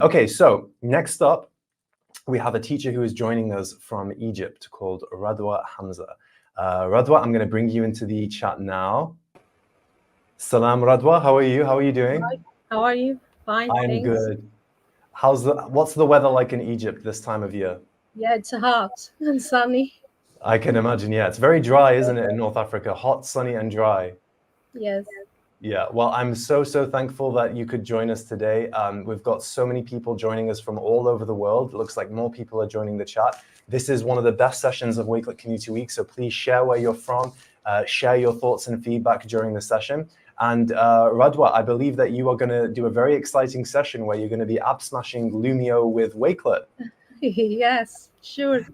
Okay, so next up, we have a teacher who is joining us from Egypt called Radwa Hamza. Radwa, I'm going to bring you into the chat now. Salam, Radwa. How are you? How are you doing? Hi. How are you? Fine, I'm thanks. good. What's the weather like in Egypt this time of year? Yeah, it's hot and sunny. I can imagine, yeah. It's very dry, isn't it, in North Africa? Hot, sunny, and dry. Yes. Yeah, well, I'm so thankful that you could join us today. We've got so many people joining us from all over the world. It looks like more people are joining the chat. This is one of the best sessions of Wakelet Community Week, so please share where you're from, share your thoughts and feedback during the session. And Radwa, I believe that you are going to do a very exciting session where you're going to be app smashing Lumio with Wakelet. Yes, sure.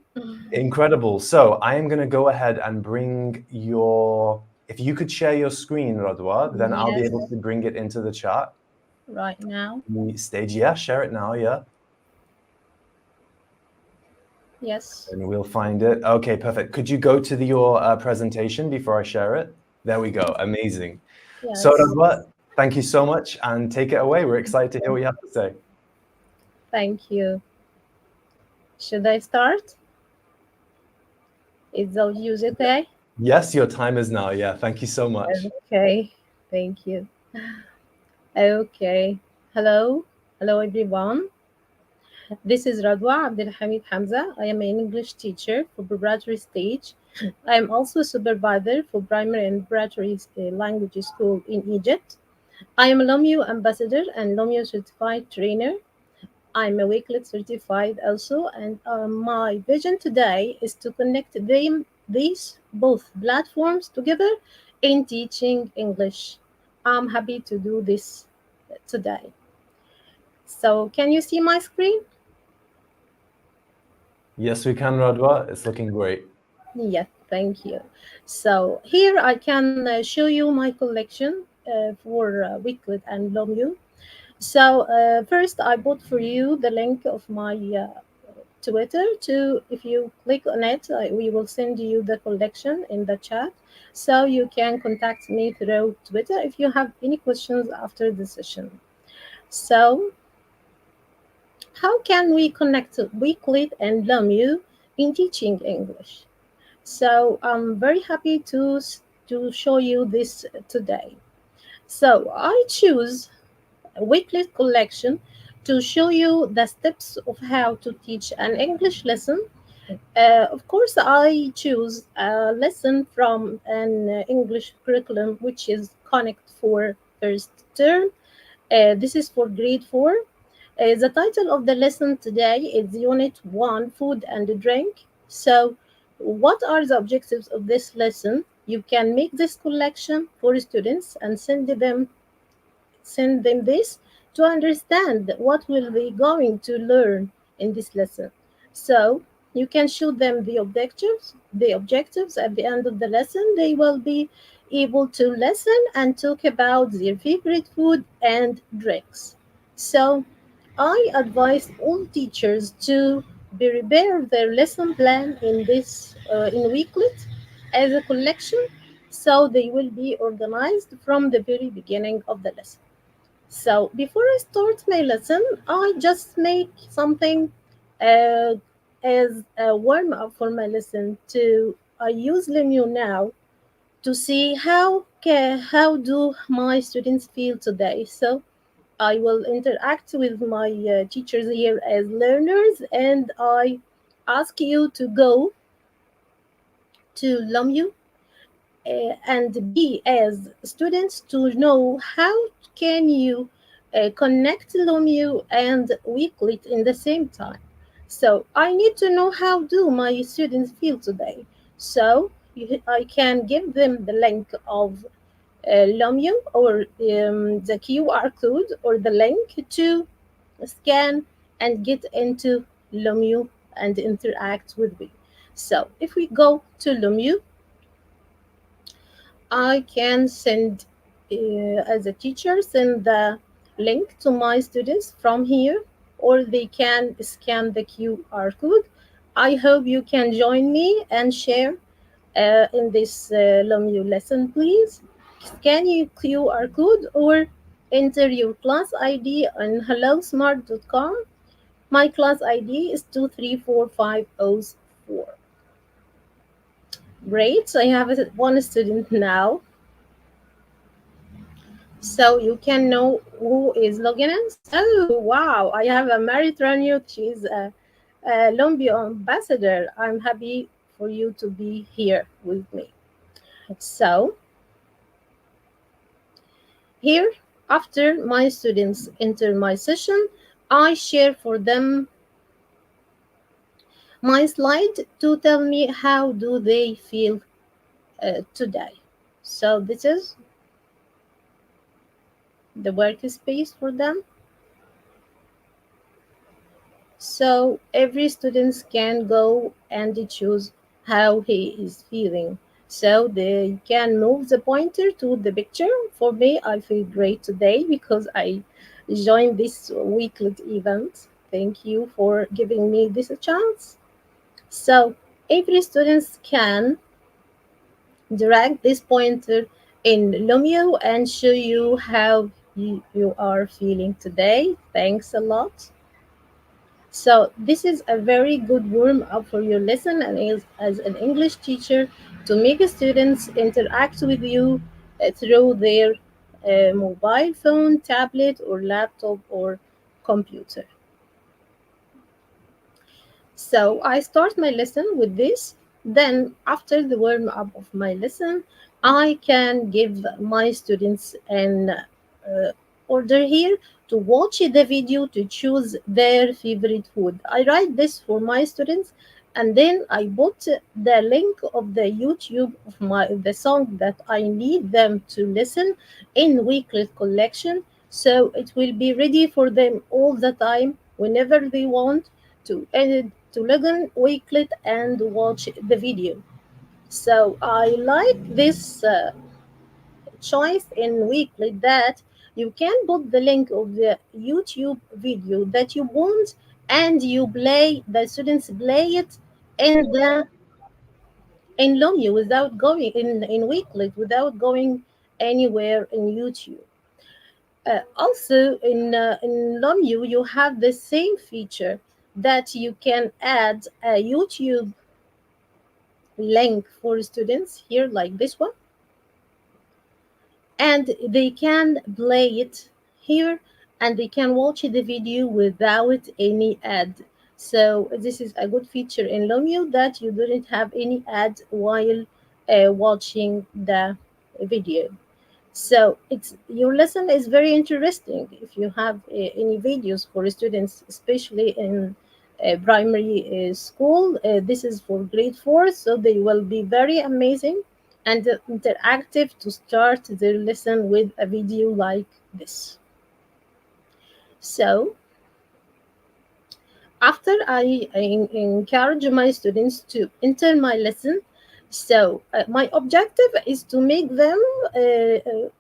Incredible. So I am going to go ahead and bring your... If you could share your screen, Radwa, then I'll be Yes. able to bring it into the chat. Right now. The stage, yeah, share it now, yeah. Yes. And we'll find it. Okay, perfect. Could you go to your presentation before I share it? There we go. Amazing. Yes. So Radwa, thank you so much and take it away. We're excited to hear what you have to say. Thank you. Should I start? Is the views okay? Yes, your time is now. Yeah, thank you so much. Okay. Thank you. Okay. Hello. Hello, everyone. This is Radwa Abdelhamed Hamza. I am an English teacher for preparatory stage. I am also a supervisor for primary and preparatory language school in Egypt. I am a Lumio ambassador and Lumio certified trainer. I'm a Wakelet certified also, and my vision today is to connect these both platforms together in teaching English. I'm happy to do this today. So, can you see my screen? Yes, we can, Radwa. It's looking great. Yes, thank you. So here I can show you my collection for Wakelet and Lumio. So first I put for you the link of my Twitter to, if you click on it, we will send you the collection in the chat. So you can contact me through Twitter if you have any questions after the session. So how can we connect Wakelet and Lumio in teaching English? So I'm very happy to show you this today. So I choose a Wakelet collection to show you the steps of how to teach an English lesson. Of course, I choose a lesson from an English curriculum, which is Connect for first term. This is for grade 4. The title of the lesson today is Unit 1, Food and Drink. So, what are the objectives of this lesson? You can make this collection for students and send them this to understand what will they going to learn in this lesson. So you can show them the objectives at the end of the lesson. They will be able to listen and talk about their favorite food and drinks. So I advise all teachers to prepare their lesson plan in this in Weeklet as a collection, so they will be organized from the very beginning of the lesson. So before I start my lesson, I just make something uh, as a warm up for my lesson. To I use Lumio now to see how do my students feel today. So I will interact with my teachers here as learners, and I ask you to go to Lumio and be as students to know how can you connect Lumio and Weeklet in the same time. So I need to know how do my students feel today. So I can give them the link of Lumio or the QR code or the link to scan and get into Lumio and interact with me. So if we go to Lumio, I can send, as a teacher, send the link to my students from here, or they can scan the QR code. I hope you can join me and share in this Lumio lesson, please. Scan your QR code or enter your class ID on hellosmart.com. My class ID is 234504. Great, so I have one student now. So you can know who is logging in. So wow, I have a Maritranute. She's a Lumio ambassador. I'm happy for you to be here with me. So here, after my students enter my session, I share for them my slide to tell me how do they feel today. So this is the workspace for them. So every student can go and choose how he is feeling. So they can move the pointer to the picture. For me, I feel great today because I joined this weekly event. Thank you for giving me this chance. So every student can drag this pointer in Lumio and show you how you are feeling today. Thanks a lot. So this is a very good warm up for your lesson and as an English teacher to make students interact with you through their mobile phone, tablet, or laptop or computer. So I start my lesson with this. Then, after the warm up of my lesson, I can give my students an order here to watch the video to choose their favorite food. I write this for my students, and then I put the link of the YouTube of the song that I need them to listen in Wakelet collection, so it will be ready for them all the time whenever they want to edit to log in Wakelet and watch the video. So I like this choice in Wakelet that you can put the link of the YouTube video that you want and you play the students play it in the in Lumio without going in Wakelet without going anywhere in YouTube. Also, in Lumio, you have the same feature that you can add a YouTube link for students here, like this one, and they can play it here and they can watch the video without any ad. So, this is a good feature in Lumio that you didn't have any ad while watching the video. So it's your lesson is very interesting if you have any videos for students, especially in primary school. This is for grade 4, so they will be very amazing and interactive to start their lesson with a video like this. So after I encourage my students to enter my lesson, so my objective is to make them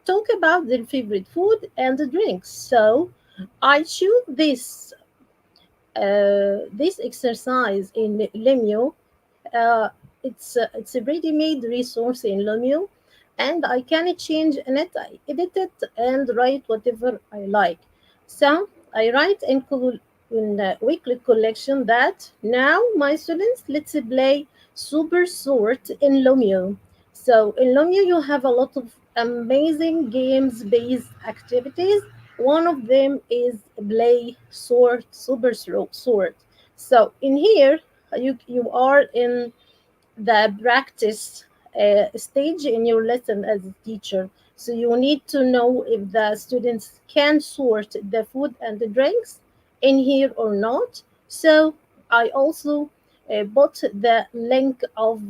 talk about their favorite food and drinks. So I choose this exercise in Lumio. It's a ready-made resource in Lumio, and I can change in it, I edit it, and write whatever I like. So I write in the weekly collection that now my students let's play super sort in Lumio. So in Lumio you have a lot of amazing games-based activities. One of them is play sort super sort. So in here you are in the practice stage in your lesson as a teacher. So you need to know if the students can sort the food and the drinks in here or not. So I also put the link of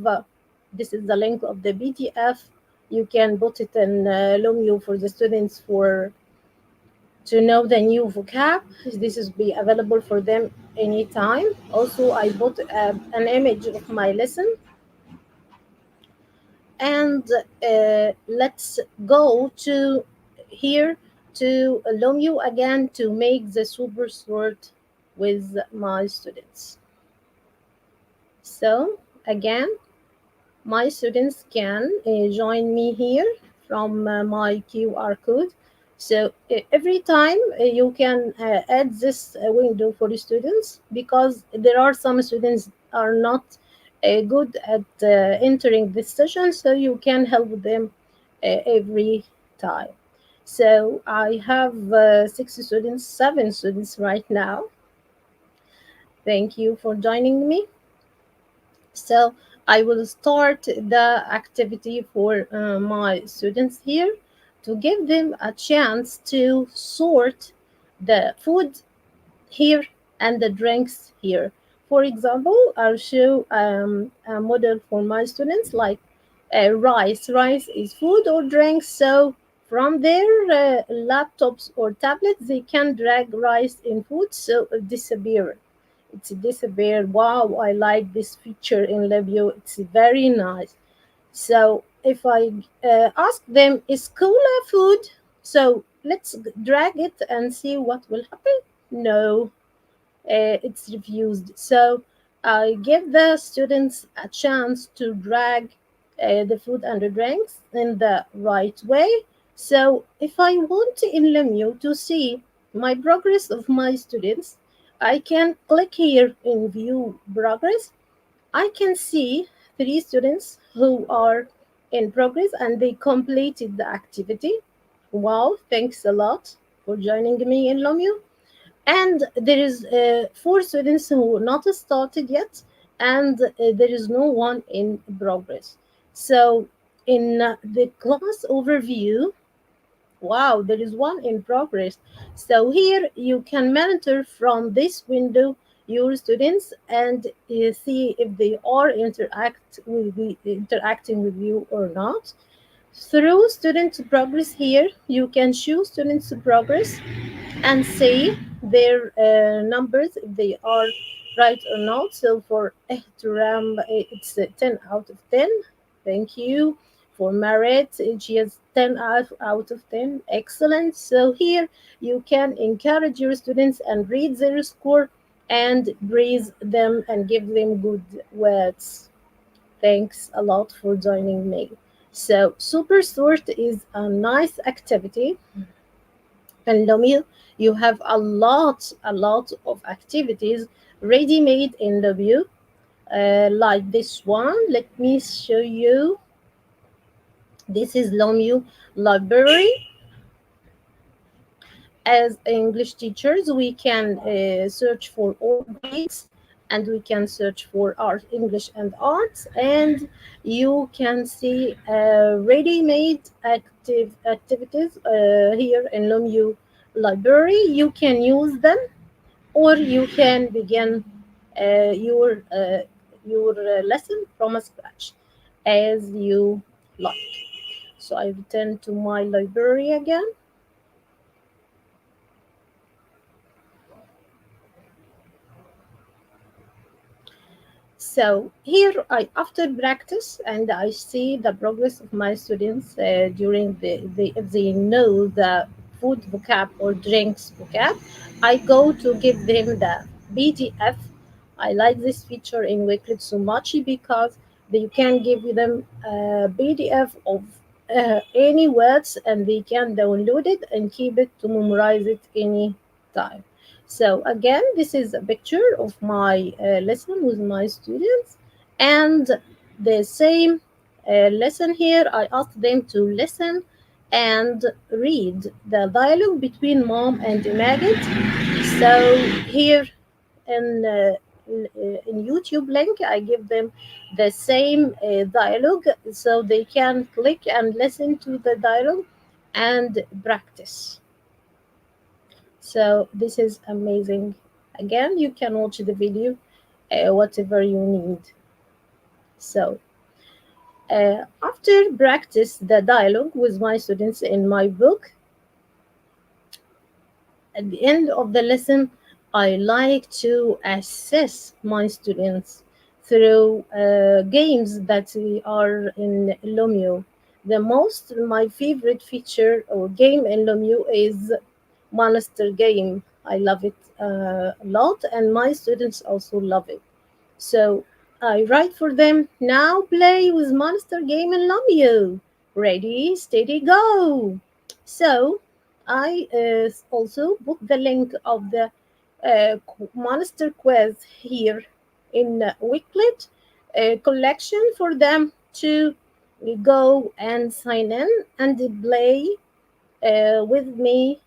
this is the link of the PDF. You can put it in Lumio for the students for to know the new vocab. This is be available for them anytime. Also, I put an image of my lesson and let's go to here to Lumio again to make the super sort with my students. So again, my students can join me here from my QR code. So every time you can add this window for the students, because there are some students are not good at entering this session, so you can help them every time. So I have 6 students, 7 students right now. Thank you for joining me. So I will start the activity for my students here to give them a chance to sort the food here and the drinks here. For example, I'll show a model for my students like rice. Rice is food or drink, so from their laptops or tablets, they can drag rice in food, so it disappear. It's disappear. Wow, I like this feature in Lumio. It's very nice. So if I ask them, is cola food? So let's drag it and see what will happen. No, it's refused. So I give the students a chance to drag the food and the drinks in the right way. So if I want in Lumio to see my progress of my students, I can click here in view progress. I can see 3 students who are in progress and they completed the activity. Wow, thanks a lot for joining me in Lumio. And there is 4 students who not started yet, and there is no one in progress. So in the class overview, wow, there is one in progress. So here you can monitor from this window your students and see if they are interacting with you or not. Through student progress here, you can choose students progress and see their numbers if they are right or not. So for Ehtiram, it's 10 out of 10. Thank you. For Merit, she has 10 out of 10. Excellent. So here you can encourage your students and read their score and praise them and give them good words. Thanks a lot for joining me. So Super Sort is a nice activity, and Lumio, you have a lot of activities ready made in Lumio, like this one. Let me show you. This is Lumio library. As English teachers, we can search for all grades, and we can search for art, English and arts, and you can see ready-made activities here in Lumio library. You can use them, or you can begin uh, your uh, your lesson from scratch as you like. So I return to my library again. So here I after practice and I see the progress of my students during the if they know the food vocab or drinks vocab, I go to give them the PDF. I like this feature in Wakelet so much because they can give them a PDF of any words and they can download it and keep it to memorize it any time. So again, this is a picture of my lesson with my students, and the same lesson here. I asked them to listen and read the dialogue between mom and Magid. So here in YouTube link, I give them the same dialogue, so they can click and listen to the dialogue and practice. So this is amazing. Again, you can watch the video whatever you need. So after practice the dialogue with my students in my book, at the end of the lesson, I like to assess my students through games that we are in Lumio. My favorite feature or game in Lumio is monster game. I love it a lot, and my students also love it. So I write for them, now play with monster game and Lumio. Ready, steady, go. So I also put the link of the monster quiz here in Wakelet collection for them to go and sign in and play with me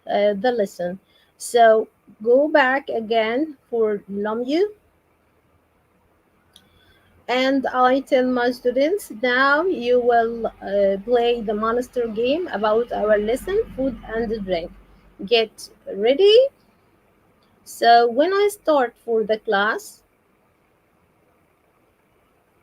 the lesson. So go back again for Lumio, and I tell my students, now you will play the monster game about our lesson, food and drink. Get ready. So when I start for the class,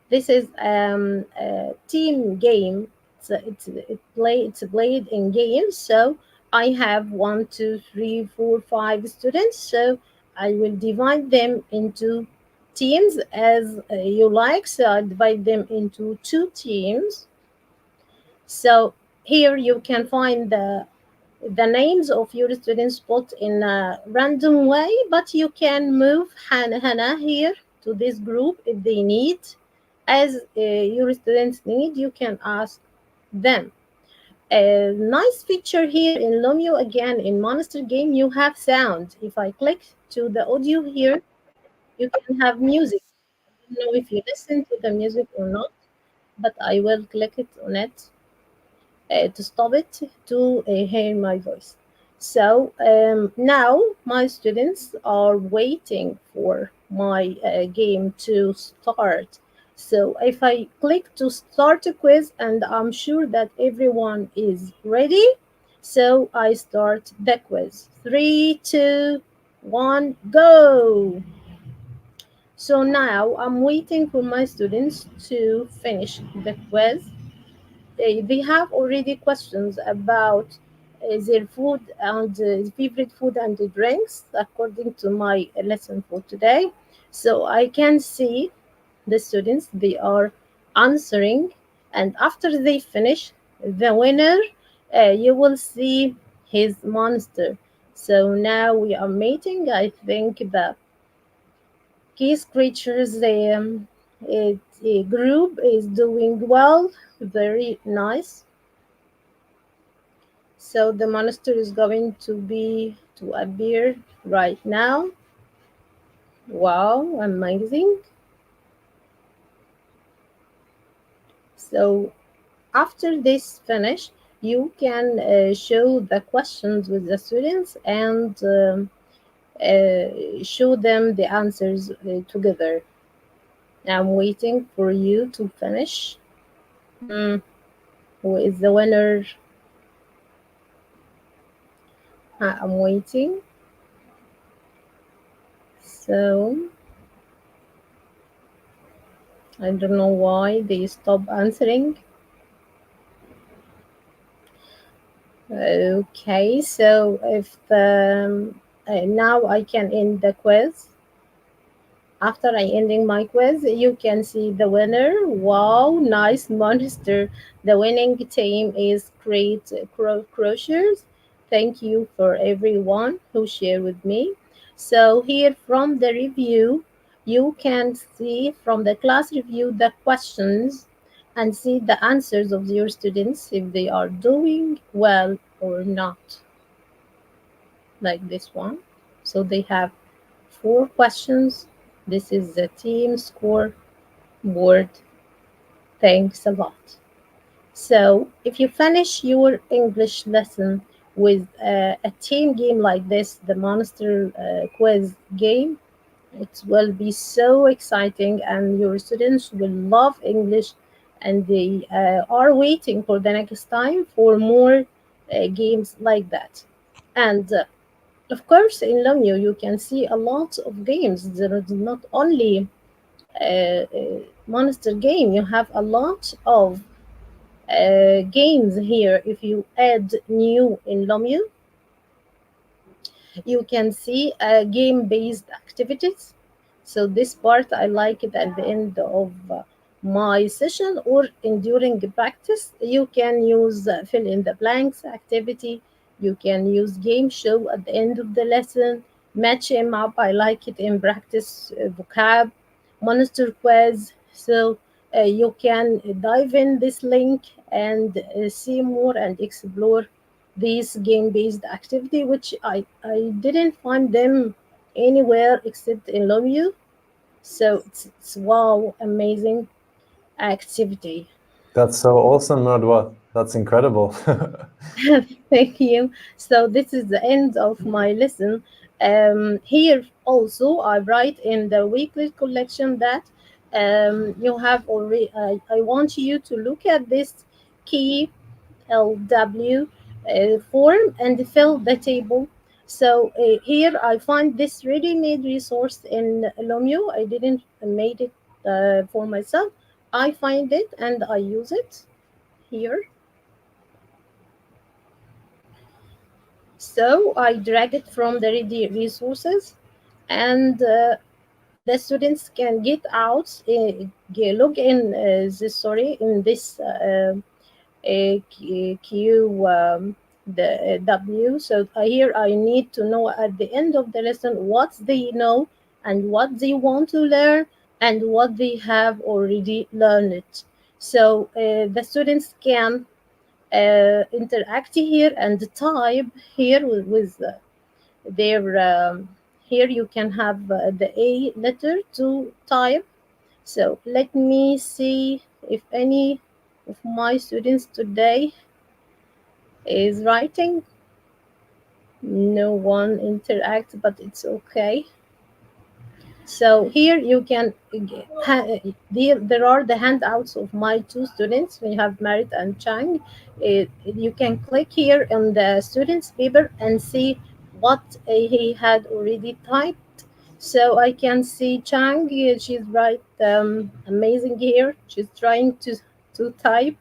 this is a team game. It's played in games. So I have one, two, three, four, five students. So I will divide them into teams as you like. So I divide them into two teams. So here you can find the names of your students put in a random way, but you can move Hannah here to this group if they need. As your students need, you can ask them. A nice feature here in Lumio, again in Monster Game, you have sound. If I click to the audio here, you can have music. I don't know if you listen to the music or not, but I will click it on it to stop it to hear my voice. So now my students are waiting for my game to start. So if I click to start a quiz and I'm sure that everyone is ready, so I start the quiz. 3, 2, 1, go! So now I'm waiting for my students to finish the quiz. They have already questions about their food and favorite food and the drinks according to my lesson for today. So I can see the students they are answering, and after they finish, the winner you will see his monster. So now we are mating. I think the case creatures group is doing well, very nice. So the monster is going to appear right now. Wow, amazing. So after this finish, you can show the questions with the students and show them the answers together. I'm waiting for you to finish. Who is the winner? I'm waiting. So I don't know why they stop answering. Okay, so if now I can end the quiz. After I ending my quiz, you can see the winner. Wow, nice monster. The winning team is Great Crushers. Thank you for everyone who shared with me. So here from the review, you can see from the class review the questions and see the answers of your students if they are doing well or not, like this one. So they have 4 questions. This is the team score board. Thanks a lot. So if you finish your English lesson with a team game like this, the Monster Quiz game, it will be so exciting, and your students will love English, and they are waiting for the next time for more games like that. And of course, in Lumio, you can see a lot of games. There is not only monster game, you have a lot of games here. If you add new in Lumio, you can see game-based activities. So this part I like it at the end of my session or in during the practice. You can use fill in the blanks activity. You can use game show at the end of the lesson. Match them up. I like it in practice vocab, monster quiz. So you can dive in this link and see more and explore this game-based activity, which I didn't find them anywhere except in Lumio. So it's wow, amazing activity. That's so awesome, Radwa. That's incredible. Thank you. So this is the end of my lesson. Here also I write in the weekly collection that you have already. I want you to look at this key LW form and fill the table. So here I find this ready-made resource in Lumio. I didn't made it for myself. I find it and I use it here. So I drag it from the ready resources, and the students can get out, log in. In this Q the W. So here I need to know at the end of the lesson what they know and what they want to learn and what they have already learned. So the students can interact here and type here with their here you can have the A letter to type. So let me see if any of my students today is writing. No one interacts, but it's okay. So here you can there are the handouts of my two students. We have Marit and Chang. You can click here on the student's paper and see what he had already typed. So I can see Chang. She's right, amazing here. She's trying to type.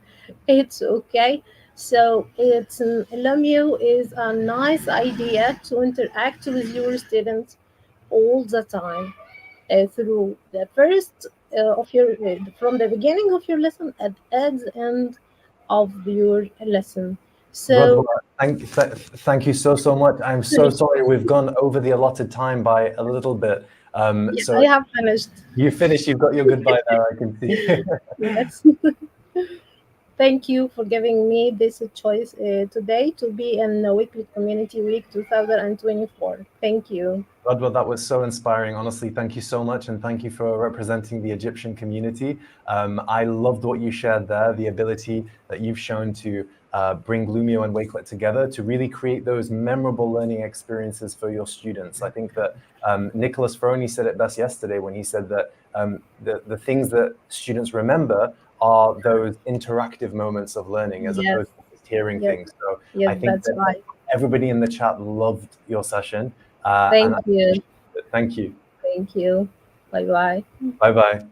It's okay. So it's Lumio is a nice idea to interact with your students all the time through the first of your from the beginning of your lesson at the end of your lesson. Radwa, So thank you so much. I'm so sorry we've gone over the allotted time by a little bit. yeah, So I have finished. you finished, you've got your goodbye there, I can see. Yes. Thank you for giving me this choice today to be in the Weekly Community Week 2024. Thank you. Radwa, that was so inspiring. Honestly, thank you so much. And thank you for representing the Egyptian community. I loved what you shared there, the ability that you've shown to bring Lumio and Wakelet together to really create those memorable learning experiences for your students. I think that Nicholas Ferroni said it best yesterday when he said that the things that students remember are those interactive moments of learning as Yes, opposed to just hearing yes, things. So yes, I think that's that right. everybody in the chat loved your session. And Thank I you. appreciate it. Thank you. Thank you. Bye bye. Bye bye.